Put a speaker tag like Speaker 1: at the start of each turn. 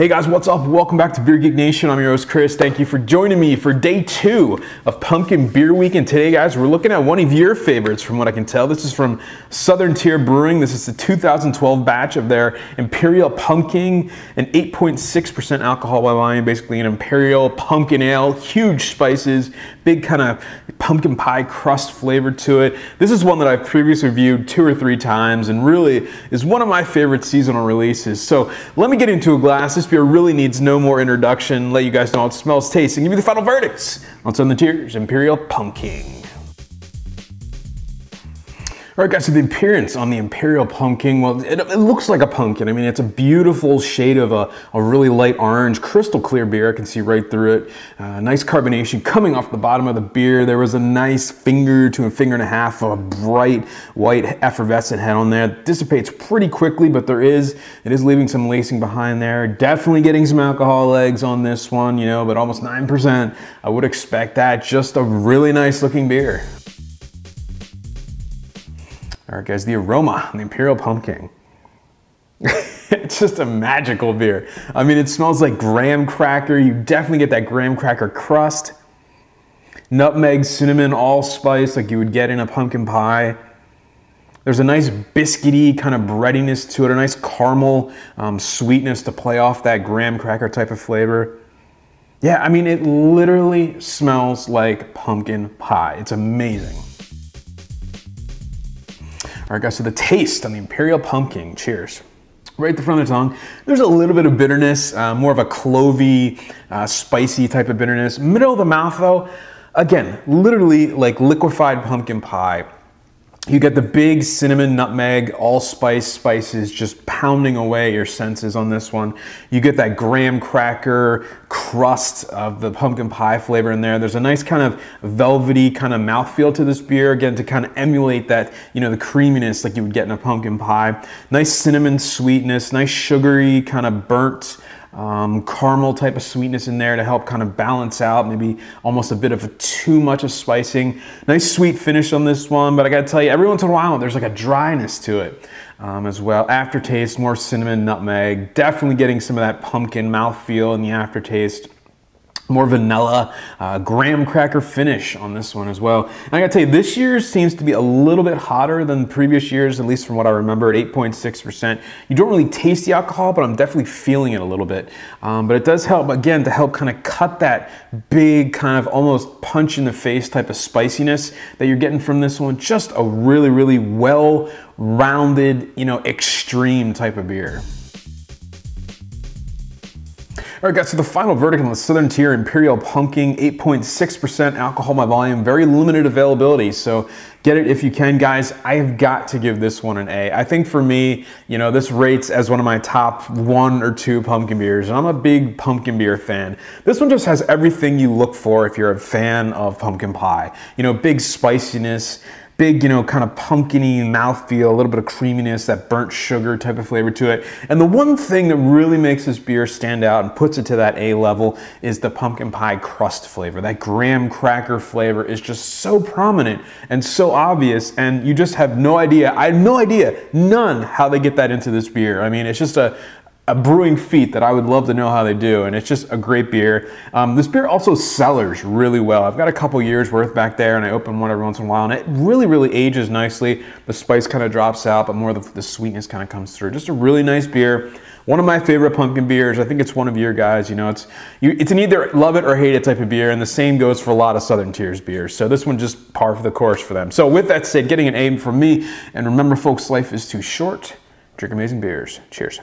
Speaker 1: Hey guys, what's up? Welcome back to Beer Geek Nation. I'm your host Chris. Thank you for joining me for day 2 of Pumpkin Beer Week. And today, guys, we're looking at one of your favorites from what I can tell. This is from Southern Tier Brewing. This is the 2012 batch of their Imperial Pumking, an 8.6% alcohol by volume, basically an Imperial Pumpkin Ale, huge spices, big kind of pumpkin pie crust flavor to it. This is one that I've previously reviewed 2 or 3 times and really is one of my favorite seasonal releases. So let me get into a glass. This beer really needs no more introduction. Let you guys know how it smells, tastes, and give you the final verdicts on Southern Tier's Imperial Pumking. All right, guys, so the appearance on the Imperial Pumking, well, it looks like a pumpkin. I mean, it's a beautiful shade of a really light orange, crystal clear beer. I can see right through it. Nice carbonation coming off the bottom of the beer. There was a nice finger to a finger and a half of a bright white effervescent head on there. It dissipates pretty quickly, but it is leaving some lacing behind there. Definitely getting some alcohol legs on this one, you know, but almost 9%. I would expect that. Just a really nice looking beer. All right, guys, the Aroma, the Imperial Pumking. It's just a magical beer. I mean, it smells like graham cracker. You definitely get that graham cracker crust. Nutmeg, cinnamon, allspice like you would get in a pumpkin pie. There's a nice biscuity kind of breadiness to it, a nice caramel sweetness to play off that graham cracker type of flavor. Yeah, I mean, it literally smells like pumpkin pie. It's amazing. All right, guys, so the taste on the Imperial Pumking, cheers. Right at the front of the tongue, there's a little bit of bitterness, more of a clovey, spicy type of bitterness. Middle of the mouth, though, again, literally like liquefied pumpkin pie. You get the big cinnamon, nutmeg, allspice spices just pounding away your senses on this one. You get that graham cracker crust of the pumpkin pie flavor in there. There's a nice kind of velvety kind of mouthfeel to this beer, again, to kind of emulate that, you know, the creaminess like you would get in a pumpkin pie. Nice cinnamon sweetness, nice sugary kind of burnt caramel type of sweetness in there to help kind of balance out maybe almost a bit of too much of spicing. Nice sweet finish on this one, but I gotta tell you, every once in a while there's like a dryness to it as well. Aftertaste, more cinnamon, nutmeg, definitely getting some of that pumpkin mouthfeel in the aftertaste. More vanilla, graham cracker finish on this one as well. And I gotta tell you, this year's seems to be a little bit hotter than previous years, at least from what I remember, at 8.6%. You don't really taste the alcohol, but I'm definitely feeling it a little bit. But it does help, again, to help kind of cut that big kind of almost punch in the face type of spiciness that you're getting from this one. Just a really, really well-rounded, you know, extreme type of beer. All right, guys, so the final verdict on the Southern Tier Imperial Pumking, 8.6% alcohol by volume, very limited availability, so get it if you can, guys. I have got to give this one an A. I think for me, you know, this rates as one of my top 1 or 2 pumpkin beers, and I'm a big pumpkin beer fan. This one just has everything you look for if you're a fan of pumpkin pie. You know, big spiciness, big, you know, kind of pumpkin-y mouthfeel, a little bit of creaminess, that burnt sugar type of flavor to it. And the one thing that really makes this beer stand out and puts it to that A level is the pumpkin pie crust flavor. That graham cracker flavor is just so prominent and so obvious, and you just have no idea, I have no idea, none, how they get that into this beer. I mean, it's just a brewing feat that I would love to know how they do, and it's just a great beer. This beer also cellars really well. I've got a couple years worth back there, and I open one every once in a while, and it really, really ages nicely. The spice kind of drops out, but more of the sweetness kind of comes through. Just a really nice beer. One of my favorite pumpkin beers. I think it's one of your guys, you know, it's an either love it or hate it type of beer, and the same goes for a lot of Southern Tier's beers. So this one just par for the course for them. So with that said, getting an A from me, and remember folks, life is too short. Drink amazing beers. Cheers.